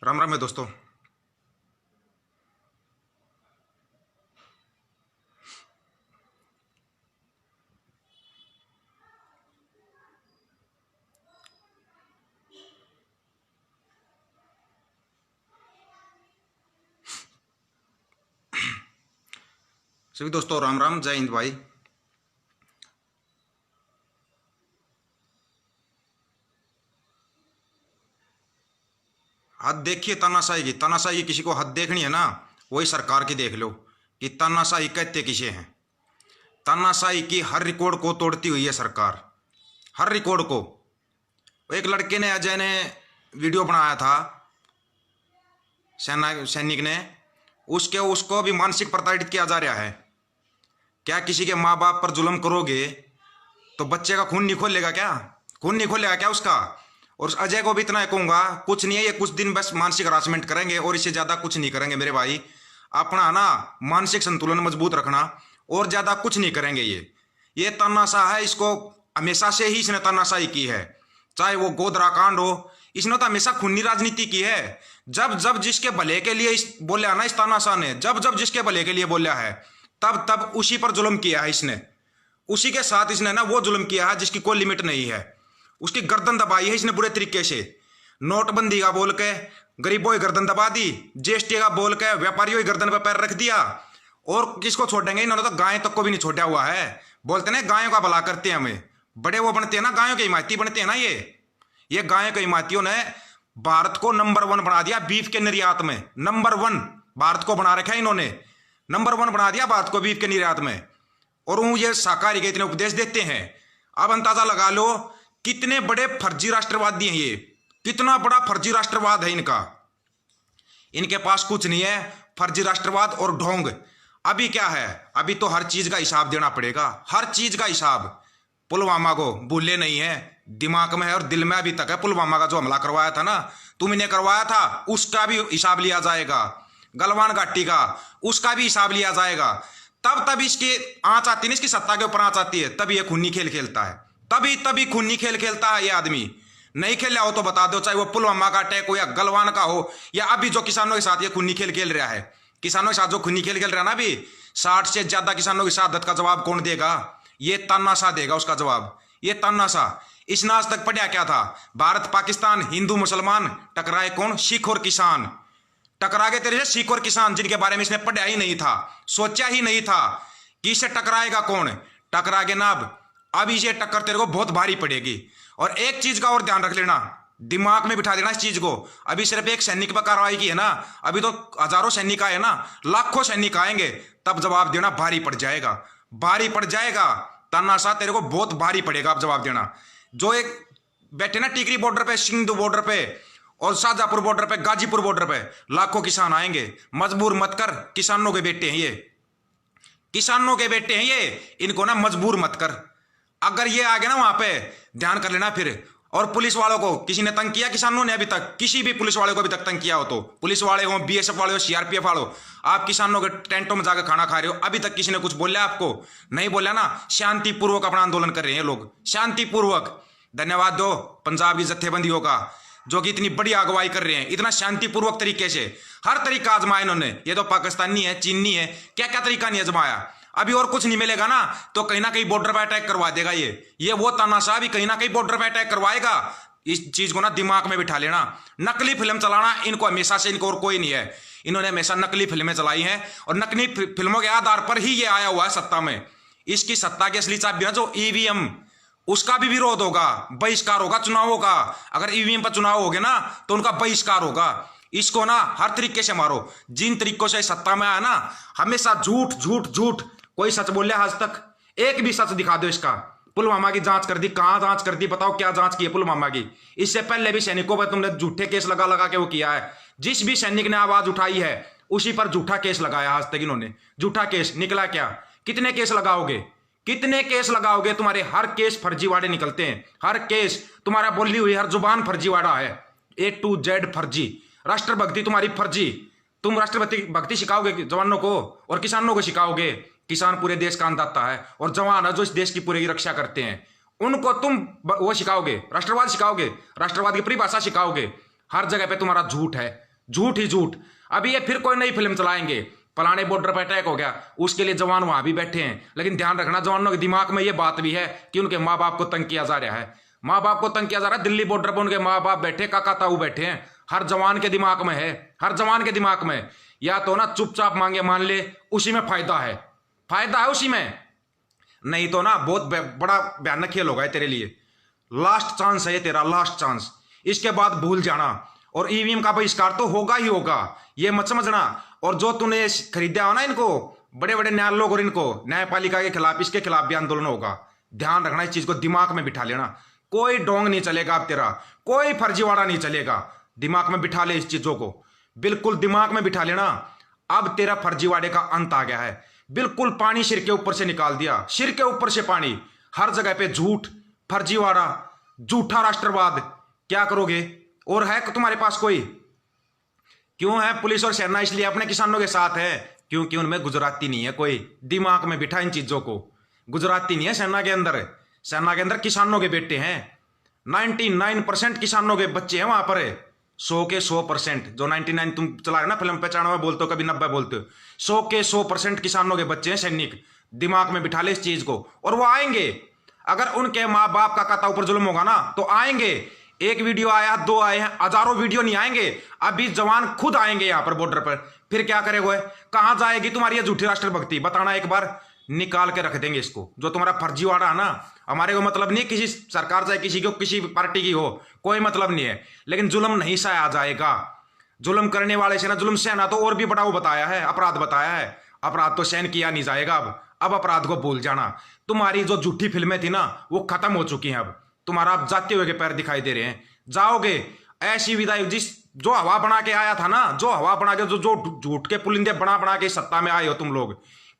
राम राम है दोस्तों। सभी दोस्तों राम राम, जय हिंद भाई। हद देखिए तानाशाही की। तानाशाही किसी को हद देखनी है ना, वही सरकार की देख लो कि तानाशाही कहते किसे हैं। तानाशाही की हर रिकॉर्ड को तोड़ती हुई है सरकार, हर रिकॉर्ड को। एक लड़के ने, अजय ने वीडियो बनाया था, सेना सैनिक ने, उसको भी मानसिक प्रताड़ित किया जा रहा है। क्या किसी के माँ बाप पर जुल्म करोगे तो बच्चे का खून नहीं खोलेगा क्या? खून नहीं खोलेगा क्या उसका? और अजय को भी इतना कहूंगा, कुछ नहीं है, ये कुछ दिन बस मानसिक हरासमेंट करेंगे और इससे ज्यादा कुछ नहीं करेंगे मेरे भाई। अपना ना मानसिक संतुलन मजबूत रखना, और ज्यादा कुछ नहीं करेंगे। ये तानाशाह है, इसको हमेशा से ही इसने तानाशाही की है। चाहे वो गोधरा कांड हो, इसने तो हमेशा खूनी राजनीति की है। जब जब जिसके भले के लिए बोला ना, इस तानाशाह ने जब जब जिसके भले के लिए बोला है, तब तब उसी पर जुल्म किया है इसने। उसी के साथ इसने ना वो जुल्म किया है जिसकी कोई लिमिट नहीं है। उसकी गर्दन दबाई है इसने बुरे तरीके से। नोटबंदी का बोल के गरीबों की गर्दन दबा दी, जीएसटी का बोल के व्यापारियों की गर्दन पर पैर रख दिया। और किसको छोड़ेंगे? इन्होंने तो गाय तक को भी नहीं छोड़ा हुआ है। बोलते ना गायों का भला करते हैं हमें, बड़े वो बनते हैं ना, गायों के हिमायती बनते हैं ना। ये गायों के हिमायतियों ने भारत को नंबर 1 बना दिया बीफ के निर्यात में। नंबर 1 भारत को बना रखा है इन्होंने, नंबर 1 बना दिया भारत को बीफ के निर्यात में। और वो ये शाकाहारी के इतने उपदेश देते हैं। अब अंदाजा लगा लो कितने बड़े फर्जी राष्ट्रवादी हैं ये, कितना बड़ा फर्जी राष्ट्रवाद है इनका। इनके पास कुछ नहीं है, फर्जी राष्ट्रवाद और ढोंग। अभी क्या है, अभी तो हर चीज का हिसाब देना पड़ेगा, हर चीज का हिसाब। पुलवामा को भूले नहीं है, दिमाग में है और दिल में अभी तक है। पुलवामा का जो हमला करवाया था ना, तुमने करवाया था, उसका भी हिसाब लिया जाएगा। गलवान घाटी का, उसका भी हिसाब लिया जाएगा। तब इसकी आंच आती है, इसकी सत्ता के ऊपर आंच आती है, तभी ये खूनी खेल खेलता है। तभी खूनी खेल खेलता है ये आदमी। नहीं खेला हो तो बता दो, चाहे वो पुलवामा का अटैक हो या गलवान का हो, या अभी जो किसानों के साथ ये खूनी खेल खेल रहा है। किसानों के साथ जो खूनी खेल खेल रहा है ना, अभी 60 से ज्यादा किसानों की शहादत का जवाब कौन देगा? ये तानाशाह देगा उसका जवाब। ये तानाशाह। इसने आज तक पढ़ा क्या था? भारत पाकिस्तान, हिंदू मुसलमान, टकराए कौन? सिख और किसान। टकरा गए तेरे से सिख और किसान, जिनके बारे में इसने पढ़ा ही नहीं था, सोचा ही नहीं था कि इससे टकराएगा कौन। टकरा गए ना। अब ये टक्कर तेरे को बहुत भारी पड़ेगी। और एक चीज का और ध्यान रख लेना, दिमाग में बिठा देना इस चीज को। अभी सिर्फ एक सैनिक पर कार्रवाई की है ना, अभी तो हजारों सैनिक आए ना, लाखों सैनिक आएंगे, तब जवाब देना भारी पड़ जाएगा, भारी पड़ जाएगा। तानाशाह तेरे को बहुत भारी पड़ेगा अब जवाब देना। जो एक बैठे ना टिकरी बॉर्डर पे, सिंधु बॉर्डर पे और शाहजहांपुर बॉर्डर पे, गाजीपुर बॉर्डर पे लाखों किसान आएंगे। मजबूर मत कर, किसानों के बेटे हैं ये, किसानों के बेटे हैं ये, इनको ना मजबूर मत कर। अगर ये आ गए ना वहां पे, ध्यान कर लेना फिर। और पुलिस वालों को किसी ने तंग किया? किसानों ने अभी तक किसी भी पुलिस वाले को अभी तक तंग किया हो तो, पुलिस वाले हो, बीएसएफ वाले हो, सीआरपीएफ वाले हो, आप किसानों के टेंटों में जाकर खाना खा रहे हो, अभी तक किसी ने कुछ बोला आपको? नहीं बोला ना। शांतिपूर्वक अपना आंदोलन कर रहे हैं लोग, शांतिपूर्वक। धन्यवाद दो पंजाब की जत्थेबंदियों का, जो कि इतनी बड़ी अगुवाई कर रहे हैं, इतना शांतिपूर्वक तरीके से। हर तरीका आजमाया इन्होंने। ये तो पाकिस्तानी है, चीनी है, क्या क्या तरीका नहीं आजमाया। अभी और कुछ नहीं मिलेगा ना तो कहीं ना कहीं बॉर्डर पे अटैक करवा देगा ये वो तानाशाह भी कहीं ना कहीं बॉर्डर पे अटैक करवाएगा। इस चीज को ना दिमाग में बिठा लेना। नकली फिल्म चलाना इनको हमेशा से, इनको और कोई नहीं है। इन्होंने हमेशा नकली फिल्में चलाई हैं और नकली फिल्मों के आधार पर ही ये आया हुआ है सत्ता में। इसकी सत्ता की असली चाबी जो ईवीएम, उसका भी विरोध होगा, बहिष्कार होगा चुनावों का। अगर ईवीएम पर चुनाव हो गए ना तो उनका बहिष्कार होगा। इसको ना हर तरीके से मारो। जिन तरीकों से सत्ता में आया ना, हमेशा झूठ झूठ झूठ। कोई सच बोले आज तक? एक भी सच दिखा दो इसका। पुलवामा की जांच कर दी, कहां जांच कर दी? बताओ क्या जांच की है पुलवामा की? इससे पहले भी सैनिकों पर तुमने झूठे केस लगा लगा के वो किया है। जिस भी सैनिक ने आवाज उठाई है उसी पर झूठा केस लगाया आज तक इन्होंने। झूठा केस निकला क्या? कितने केस लगाओगे, कितने केस लगाओगे? तुम्हारे हर केस फर्जीवाड़े निकलते हैं, हर केस। तुम्हारा बोली हुई हर जुबान फर्जीवाड़ा है, A to Z फर्जी। राष्ट्रभक्ति तुम्हारी फर्जी। तुम राष्ट्रभक्ति भक्ति सिखाओगे जवानों को और किसानों को सिखाओगे। किसान पूरे देश का अन्नदाता है और जवान है जो इस देश की पूरी रक्षा करते हैं, उनको तुम वो सिखाओगे, राष्ट्रवाद सिखाओगे, राष्ट्रवाद की परिभाषा सिखाओगे। हर जगह पे तुम्हारा झूठ है, झूठ ही झूठ। अभी ये फिर कोई नई फिल्म चलाएंगे, फलाने बॉर्डर पर अटैक हो गया, उसके लिए जवान वहां भी बैठे हैं। लेकिन ध्यान रखना, जवानों के दिमाग में ये बात भी है कि उनके माँ बाप को तंग किया जा रहा है, माँ बाप को तंग किया जा रहा है। दिल्ली बॉर्डर पर उनके माँ बाप बैठे, काका ताऊ बैठे हैं, हर जवान के दिमाग में है, हर जवान के दिमाग में। या तो ना चुपचाप मांगे मान ले, उसी में फायदा है, फायदा है उसी में, नहीं तो ना बहुत बड़ा भयानक खेल होगा तेरे लिए। लास्ट चांस है ये तेरा, लास्ट चांस। इसके बाद भूल जाना। और ईवीएम का बहिष्कार तो होगा ही होगा, ये मत समझना। और जो तूने खरीदा हो ना इनको, बड़े बड़े न्याय लोग और इनको न्यायपालिका के खिलाफ, इसके खिलाफ भी आंदोलन होगा। ध्यान रखना, इस चीज को दिमाग में बिठा लेना। कोई डोंग नहीं चलेगा अब तेरा, कोई फर्जीवाड़ा नहीं चलेगा। दिमाग में बिठा ले इस चीजों को, बिल्कुल दिमाग में बिठा लेना। अब तेरा फर्जीवाड़े का अंत आ गया है, बिल्कुल पानी सिर के ऊपर से निकाल दिया, सिर के ऊपर से पानी। हर जगह पे झूठ, फर्जीवाड़ा, झूठा राष्ट्रवाद। क्या करोगे? और है तुम्हारे पास कोई? क्यों है पुलिस और सेना? इसलिए अपने किसानों के साथ है क्योंकि उनमें गुजराती नहीं है कोई। दिमाग में बिठा इन चीजों को, गुजराती नहीं है सेना के अंदर। सेना के अंदर किसानों के बेटे हैं, 99% किसानों के बच्चे हैं वहां पर। 100 के 100%, जो 99 तुम चला रहे ना फिल्म पे, 95 बोलते हो, कभी 90 बोलते हो, 100 के 100% किसानों के बच्चे हैं सैनिक। दिमाग में बिठा ले इस चीज को। और वो आएंगे, अगर उनके माँ बाप का काका ऊपर जुल्म होगा ना तो आएंगे। एक वीडियो आया, 2 आए हैं, हजारों वीडियो नहीं आएंगे। अभी जवान खुद आएंगे यहाँ पर बॉर्डर पर। फिर क्या करेगा? कहां जाएगी तुम्हारी ये झूठी राष्ट्रभक्ति? बताना एक बार। निकाल के रख देंगे इसको, जो तुम्हारा फर्जीवाड़ा है ना। हमारे को मतलब नहीं किसी सरकार चाहे किसी को, किसी पार्टी की हो, कोई मतलब नहीं है। लेकिन जुल्म नहीं सहा जाएगा। जुल्म करने वाले से ना जुल्म सहना तो और भी बड़ा वो बताया है, अपराध बताया है। अपराध तो सहन किया नहीं जाएगा। अब अपराध को भूल जाना। तुम्हारी जो झूठी फिल्में थी ना वो खत्म हो चुकी हैं। अब तुम्हारा अब जाते हुए के पैर दिखाई दे रहे हैं। जाओगे ऐसी विदाई, जिस जो हवा बना के आया था ना, जो हवा बना के, जो झूठ के पुलिंदे बना बना के सत्ता में आए हो तुम लोग,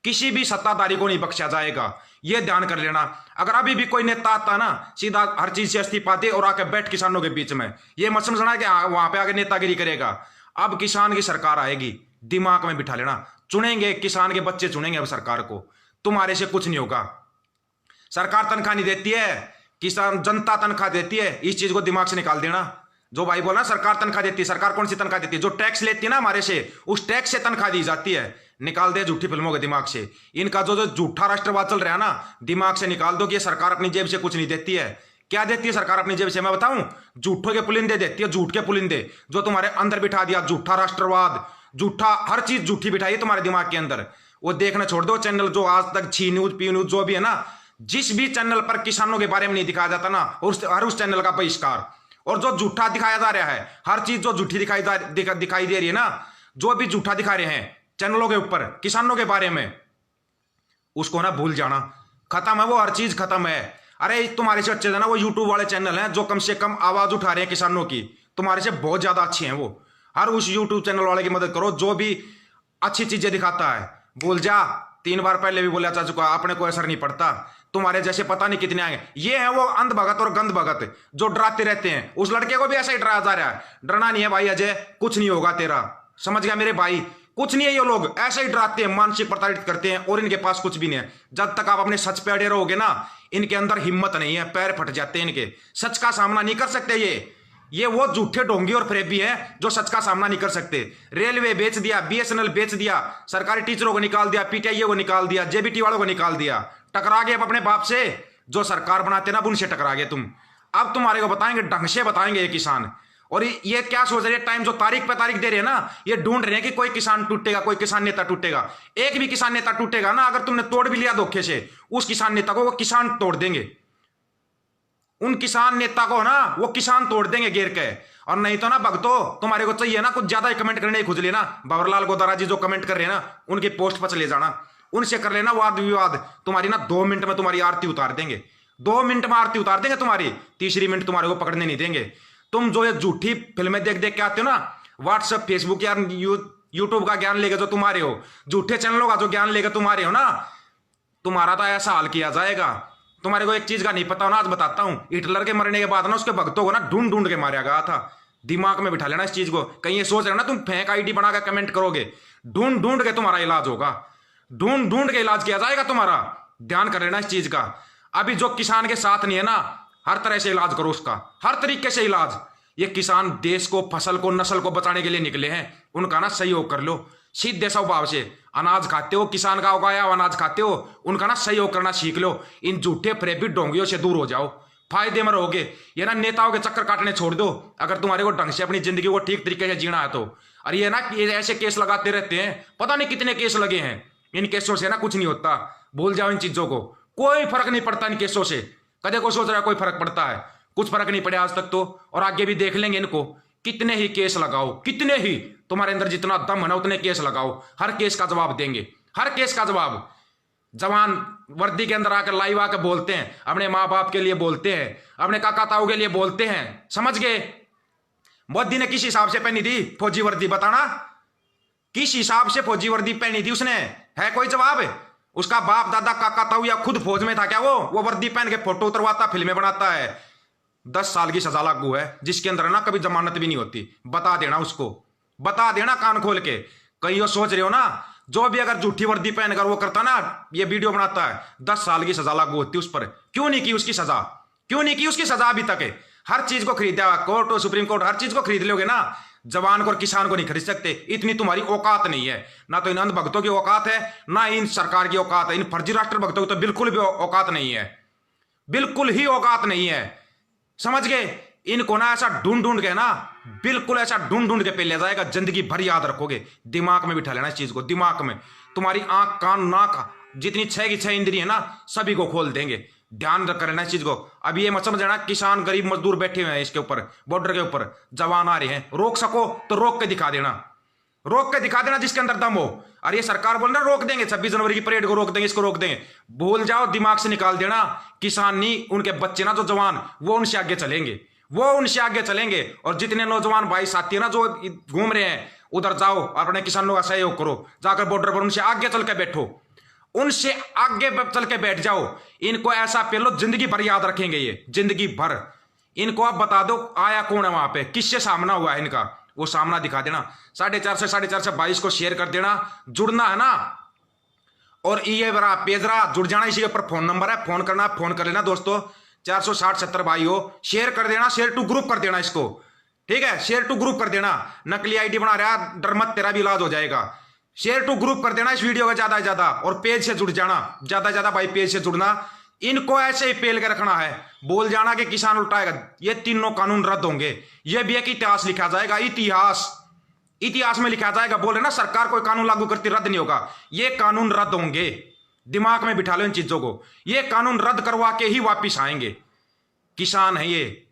किसी भी सत्ताधारी को नहीं बख्शा जाएगा। यह ध्यान कर लेना। अगर अभी भी कोई नेता आता ना, सीधा हर चीज से इस्तीफा दे और आके बैठ किसानों के बीच में, यह मत समझना कि वहां पे आके नेतागिरी करेगा। अब किसान की सरकार आएगी, दिमाग में बिठा लेना। चुनेंगे किसान के बच्चे, चुनेंगे अब सरकार को। तुम्हारे से कुछ नहीं होगा। सरकार तनख्वाह नहीं देती है, किसान जनता तनख्वाह देती है। इस चीज को दिमाग से निकाल देना। जो भाई बोला सरकार तनख्वाह देती है, सरकार कौन सी तनख्वाह देती है? जो टैक्स लेती है ना हमारे से, उस टैक्स से तनख्वाह दी जाती है। निकाल दे झूठी फिल्मों के दिमाग से। इनका जो झूठा राष्ट्रवाद चल रहा है ना, दिमाग से निकाल दो कि ये सरकार अपनी जेब से कुछ नहीं देती है। क्या देती है सरकार अपनी जेब से? मैं बताऊं, झूठों के पुलिंदे देती है, झूठ के पुलिंदे, जो तुम्हारे अंदर बिठा दिया। झूठा राष्ट्रवाद, झूठा हर चीज झूठी बिठाई है तुम्हारे दिमाग के अंदर। वो देखना छोड़ दो चैनल, जो आज तक छी न्यूज, पी न्यूज, जो भी है ना, जिस भी चैनल पर किसानों के बारे में नहीं दिखाया जाता ना, हर उस चैनल का बहिष्कार। और जो झूठा दिखाया जा रहा है, हर चीज जो झूठी दिखाई दे रही है ना, जो भी झूठा दिखा रहे हैं चैनलों के ऊपर किसानों के बारे में, उसको ना भूल जाना। खत्म है वो, हर चीज खत्म है। अरे तुम्हारे से अच्छे है ना वो यूट्यूब वाले चैनल हैं, जो कम से कम आवाज उठा रहे हैं किसानों की, तुम्हारे से बहुत ज्यादा अच्छे हैं वो। हर उस यूट्यूब चैनल वाले की मदद करो जो भी अच्छी चीजें दिखाता है। भूल जा, 3 बार पहले भी बोला जा चुका, अपने को असर नहीं पड़ता। तुम्हारे जैसे पता नहीं कितने आए। ये है वो अंध भगत और गंध भगत जो डराते रहते हैं। उस लड़के को भी ऐसा ही डराया जा रहा है। डरना नहीं है भाई अजय, कुछ नहीं होगा तेरा, समझ गया मेरे भाई? कुछ नहीं है। ये लोग ऐसे ही डराते हैं, मानसिक प्रताड़ित करते हैं, और इनके पास कुछ भी नहीं है। जब तक आप अपने सच पे अड़े रहोगे ना, इनके अंदर हिम्मत नहीं है, पैर फट जाते हैं इनके। सच का सामना नहीं कर सकते ये वो झूठे ढोंगी और फरेबी हैं जो सच का सामना नहीं कर सकते। रेलवे बेच दिया, बीएसएनएल बेच दिया, सरकारी टीचरों को निकाल दिया, पीटीआई को निकाल दिया, जेबीटी वालों को निकाल दिया। टकरा गए अब अपने बाप से, जो सरकार बनाते ना उनसे टकरा गए तुम। अब तुम्हारे को बताएंगे, ढंग से बताएंगे ये किसान। और ये क्या सोच रहे हैं, टाइम जो तारीख पे तारीख दे रहे हैं ना, ये ढूंढ रहे हैं कि कोई किसान टूटेगा, कोई किसान नेता टूटेगा। एक भी किसान नेता टूटेगा ना, अगर तुमने तोड़ भी लिया धोखे से, उस किसान नेता को वो किसान तोड़ देंगे। उन किसान नेता को ना वो किसान तोड़ देंगे गिर के। और नहीं तो ना भगतो, तुम्हारे को चाहिए ना कुछ ज्यादा ही कमेंट करने की खुजली ना, भंवरलाल गोदारा जी जो कमेंट कर रहे हैं ना, उनकी पोस्ट पर चले जाना, उनसे कर लेना वाद विवाद। तुम्हारी ना 2 मिनट में तुम्हारी आरती उतार देंगे, 2 मिनट में आरती उतार देंगे तुम्हारी। तीसरी मिनट तुम्हारे को पकड़ने नहीं देंगे। तुम जो ये झूठी फिल्में देख देख के आते हो ना, व्हाट्सएप, फेसबुक या यूट्यूब का ज्ञान लेके जो तुम्हारे हो, झूठे चैनलों का जो ज्ञान लेके तुम्हारे हो ना, तुम्हारा तो ऐसा हाल किया जाएगा। तुम्हारे को एक चीज का नहीं पता हो ना, आज बताता हूं। हिटलर के मरने के बाद ना उसके भक्तों को ना ढूंढ ढूंढ के मारा गया था। दिमाग में बिठा लेना इस चीज को। कहीं ये सोच रहे हो ना तुम फेक आईडी बनाकर कमेंट करोगे, ढूंढ ढूंढ के तुम्हारा इलाज होगा, ढूंढ ढूंढ के इलाज किया जाएगा तुम्हारा। ध्यान कर लेना इस चीज का। अभी जो किसान के साथ नहीं है ना, हर तरह से इलाज करो उसका, हर तरीके से इलाज। ये किसान देश को, फसल को, नस्ल को बचाने के लिए निकले हैं, उनका ना सहयोग कर लो सीधे स्वभाव से। अनाज खाते हो, किसान का उगाया अनाज खाते हो, उनका ना सहयोग करना सीख लो। इन झूठे प्रेरित ढोंगियों से दूर हो जाओ, फायदे में रहोगे। ये ना नेताओं के चक्कर काटने छोड़ दो अगर तुम्हारे को ढंग से अपनी जिंदगी को ठीक तरीके से जीना है तो। और ये ना ये ऐसे केस लगाते रहते हैं, पता नहीं कितने केस लगे हैं। इन केसों से ना कुछ नहीं होता, भूल जाओ इन चीजों को, कोई फर्क नहीं पड़ता इन केसों से। कदे को सोच रहा है कोई फर्क पड़ता है? कुछ फर्क नहीं पड़े आज तक तो, और आगे भी देख लेंगे इनको। कितने ही केस लगाओ, कितने ही, तुम्हारे अंदर जितना दम है ना उतने केस लगाओ, हर केस का जवाब देंगे, हर केस का जवाब। जवान वर्दी के अंदर आकर लाइव आकर बोलते हैं, अपने माँ बाप के लिए बोलते हैं, अपने काका ताऊ के लिए बोलते हैं, समझ गए? मोदी ने किस हिसाब से पहनी थी फौजी वर्दी, बताना किस हिसाब से फौजी वर्दी पहनी थी उसने? है कोई जवाब? उसका बाप दादा काका ताऊ या खुद फौज में था क्या? वो वर्दी पहन के फोटो उतरवाता, फिल्में बनाता है। 10 साल की सजा लागू है, जिसके अंदर ना कभी जमानत भी नहीं होती। बता देना उसको, बता देना कान खोल के। कहीं सोच रहे हो ना, जो भी अगर झूठी वर्दी पहनकर वो करता ना, ये वीडियो बनाता है, 10 साल की सजा लागू होती उस पर। क्यों नहीं की उसकी सजा? क्यों नहीं की उसकी सजा अभी तक? है हर चीज को खरीदा, कोर्ट और सुप्रीम कोर्ट हर चीज को खरीद लोगे ना, जवान को और किसान को नहीं खरीद सकते। इतनी तुम्हारी औकात नहीं है, ना तो इन अंध भक्तों की औकात है, ना इन सरकार की औकात है। इन फर्जी राष्ट्र भक्तों की तो बिल्कुल भी औकात नहीं है, बिल्कुल ही औकात नहीं है, समझ गए? इनको ना ऐसा ढूंढ ढूंढ के ना, बिल्कुल ऐसा ढूंढ ढूंढ के पे ले जाएगा, जिंदगी भर याद रखोगे। दिमाग में बिठा लेना इस चीज को, दिमाग में। तुम्हारी आंख कान नाक जितनी 6 की 6 इंद्रिय है ना, सभी को खोल देंगे। ध्यान रख लेना इस चीज को। अब ये मत समझ लेना किसान गरीब मजदूर बैठे हुए हैं इसके ऊपर, बॉर्डर के ऊपर, जवान आ रहे हैं, रोक सको तो रोक के दिखा देना, रोक के दिखा देना जिसके अंदर दम हो। और ये सरकार बोल रहा रोक देंगे, 26 जनवरी की परेड को रोक देंगे, इसको रोक देंगे, भूल जाओ, दिमाग से निकाल देना। किसान नहीं, उनके बच्चे ना जो जवान, वो उनसे आगे चलेंगे, वो उनसे आगे चलेंगे। और जितने नौजवान भाई साथी है ना जो घूम रहे हैं, उधर जाओ, अपने किसानों का सहयोग करो, जाकर बॉर्डर पर उनसे आगे चल के बैठो, उनसे आगे चल के बैठ जाओ। इनको ऐसा पेलो जिंदगी भर याद रखेंगे, ये जिंदगी भर। इनको आप बता दो आया कौन है वहां पे, किससे सामना हुआ है इनका, वो सामना दिखा देना। 450 से 22 को शेयर कर देना, जुड़ना है ना। और ये बरा पेजरा जुड़ जाना, इसी के ऊपर फोन नंबर है, फोन करना, फोन कर लेना दोस्तों। 460-70 भाई हो, शेयर कर देना, शेयर टू ग्रुप कर देना इसको, ठीक है? शेयर टू ग्रुप कर देना। नकली आईडी बना रहा, डर मत, तेरा भी इलाज हो जाएगा। शेयर टू ग्रुप कर देना इस वीडियो का ज्यादा से ज्यादा, और पेज से जुड़ जाना, ज्यादा से ज्यादा भाई पेज से जुड़ना। इनको ऐसे ही पेल के रखना है, बोल जाना कि किसान उल्टाएगा। ये तीनों कानून रद्द होंगे, ये भी एक इतिहास लिखा जाएगा, इतिहास, इतिहास में लिखा जाएगा। बोल रहे ना सरकार कोई कानून लागू करती रद्द नहीं होगा, ये कानून रद्द होंगे। दिमाग में बिठा लो इन चीजों को, ये कानून रद्द करवा के ही वापिस आएंगे। किसान है ये,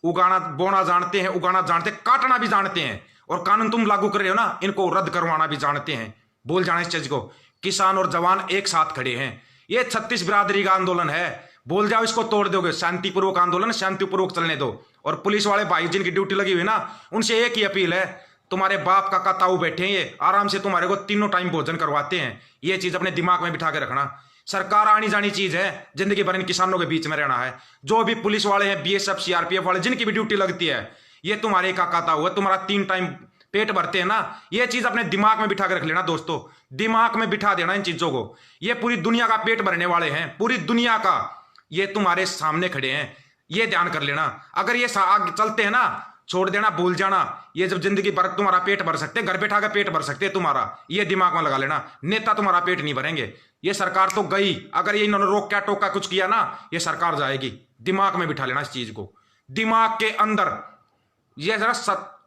उगाना बोना जानते हैं, उगाना जानते हैं, काटना भी जानते हैं, और कानून तुम लागू कर रहे हो ना, इनको रद्द करवाना भी जानते हैं। भूल जाना इस चीज को। किसान और जवान एक साथ खड़े हैं, ये 36 बिरादरी का आंदोलन है, भूल जाओ, इसको तोड़ दोगे। शांतिपूर्वक आंदोलन, शांतिपूर्वक चलने दो। और पुलिस वाले भाई जिनकी ड्यूटी लगी हुई ना, उनसे एक ही अपील है, तुम्हारे बाप काका ताऊ बैठे हैं, ये आराम से तुम्हारे को तीनों टाइम भोजन करवाते हैं। ये चीज अपने दिमाग में बिठा के रखना। सरकार आनी जानी चीज है, जिंदगी भर इन किसानों के बीच में रहना है। जो भी पुलिस वाले हैं, बीएसएफ सीआरपीएफ वाले, जिनकी भी ड्यूटी लगती है, ये तुम्हारे काका ताऊ है, तुम्हारा 3 टाइम पेट भरते हैं ना। ये चीज अपने दिमाग में बिठा के रख लेना दोस्तों, दिमाग में बिठा देना इन चीजों को। ये पूरी दुनिया का पेट भरने वाले हैं, पूरी दुनिया का, ये तुम्हारे सामने खड़े हैं, ये ध्यान कर लेना। अगर ये आगे चलते हैं ना, छोड़ देना, भूल जाना। ये जब जिंदगी भर तुम्हारा पेट भर सकते हैं, घर बैठा के पेट भर सकते हैं तुम्हारा, ये दिमाग में लगा लेना। नेता तुम्हारा पेट नहीं भरेंगे। ये सरकार तो गई, अगर ये इन्होंने रोक क्या टोका कुछ किया ना, ये सरकार जाएगी। दिमाग में बिठा लेना इस चीज को, दिमाग के अंदर। ये जरा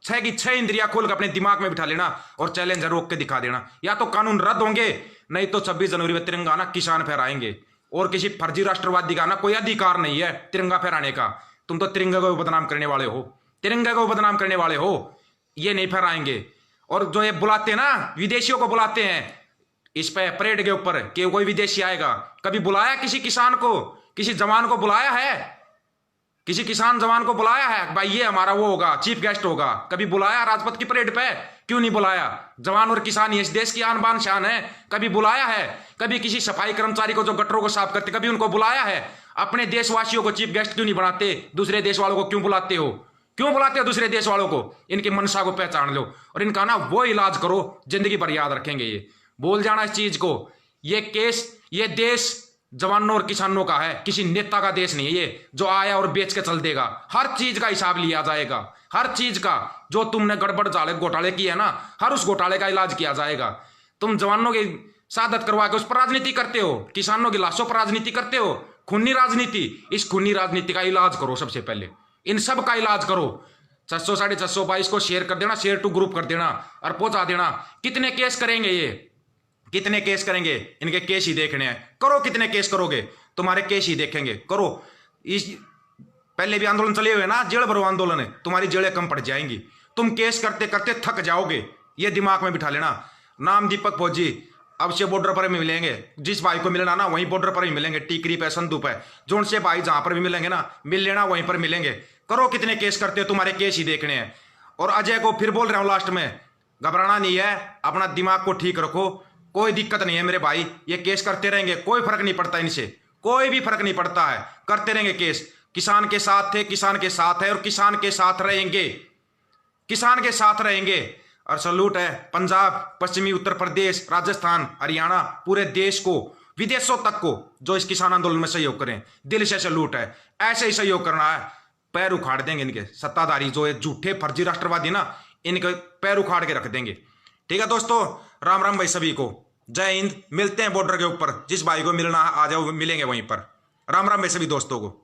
6 की 6 इंद्रियां खोल कर अपने दिमाग में बिठा लेना, और चैलेंज रोक के दिखा देना। या तो कानून रद्द होंगे, नहीं तो 26 जनवरी में तिरंगा ना किसान फहराएंगे। और किसी फर्जी राष्ट्रवादी का ना कोई अधिकार नहीं है तिरंगा फहराने का। तुम तो तिरंगा को बदनाम करने वाले हो, तिरंगा को बदनाम करने वाले हो। ये नहीं फहराएंगे। और जो ये बुलाते हैं ना, विदेशियों को बुलाते हैं इस पे परेड के ऊपर कि कोई विदेशी आएगा, कभी बुलाया किसी किसान को, किसी जवान को बुलाया है? किसी किसान जवान को बुलाया है भाई, ये हमारा वो होगा, चीफ गेस्ट होगा? कभी बुलाया राजपथ की परेड पे? क्यों नहीं बुलाया? जवान और किसान ये इस देश की आन बान शान है, कभी बुलाया है? कभी किसी सफाई कर्मचारी को जो गटरों को साफ करते, कभी उनको बुलाया है? अपने देशवासियों को चीफ गेस्ट क्यों नहीं बनाते? दूसरे देश वालों को क्यों बुलाते हो? क्यों बुलाते हो दूसरे देश वालों को? इनकी मनसा को पहचान लो और इनका ना वो इलाज करो, जिंदगी भर याद रखेंगे ये। बोल जाना इस चीज को। ये केस, ये देश जवानों और किसानों का है, किसी नेता का देश नहीं है ये जो आया और बेच के चल देगा। हर चीज का हिसाब लिया जाएगा, हर चीज का। जो तुमने गड़बड़ घोटाले किए है ना, हर उस घोटाले का इलाज किया जाएगा। तुम जवानों की शहादत करवा के उस पर राजनीति करते हो, किसानों की लाशों पर राजनीति करते हो, खूनी राजनीति। इस खूनी राजनीति का इलाज करो, सबसे पहले इन सब का इलाज करो। 600 622 को शेयर कर देना, शेयर टू ग्रुप कर देना और पहुंचा देना। कितने केस करेंगे ये, कितने केस करेंगे? इनके केस ही देखने हैं। करो, कितने केस करोगे? तुम्हारे केस ही देखेंगे, करो। इस पहले भी आंदोलन चले हुए ना, जेल भरो आंदोलन है, तुम्हारी जेलें कम पड़ जाएंगी। तुम केस करते करते थक जाओगे, ये दिमाग में बिठा लेना। नाम दीपक फौजी, अब से बॉर्डर पर भी मिलेंगे। जिस भाई को मिलना ना वहीं बॉर्डर पर भी मिलेंगे, टीकरी पे, संदू पे, जो उनसे भाई जहां पर भी मिलेंगे ना, मिल लेना, वहीं पर मिलेंगे। करो, कितने केस करते हो, तुम्हारे केस ही देखने हैं। और अजय को फिर बोल रहा हूं लास्ट में, घबराना नहीं है, अपना दिमाग को ठीक रखो, कोई दिक्कत नहीं है मेरे भाई। ये केस करते रहेंगे, कोई फर्क नहीं पड़ता इनसे, कोई भी फर्क नहीं पड़ता है, करते रहेंगे केस। किसान के साथ थे, किसान के साथ है और किसान के साथ रहेंगे, किसान के साथ रहेंगे। और सलूट है पंजाब, पश्चिमी उत्तर प्रदेश, राजस्थान, हरियाणा, पूरे देश को, विदेशों तक को, जो इस किसान आंदोलन में सहयोग करें। दिल से सलूट है, ऐसे ही सहयोग करना है। पैर उखाड़ देंगे इनके सत्ताधारी, जो है झूठे फर्जी राष्ट्रवादी ना, इनके पैर उखाड़ के रख देंगे। ठीक है दोस्तों, राम राम भाई सभी को, जय हिंद। मिलते हैं बॉर्डर के ऊपर, जिस भाई को मिलना आ जाओ, मिलेंगे वहीं पर। राम राम भाई सभी दोस्तों को।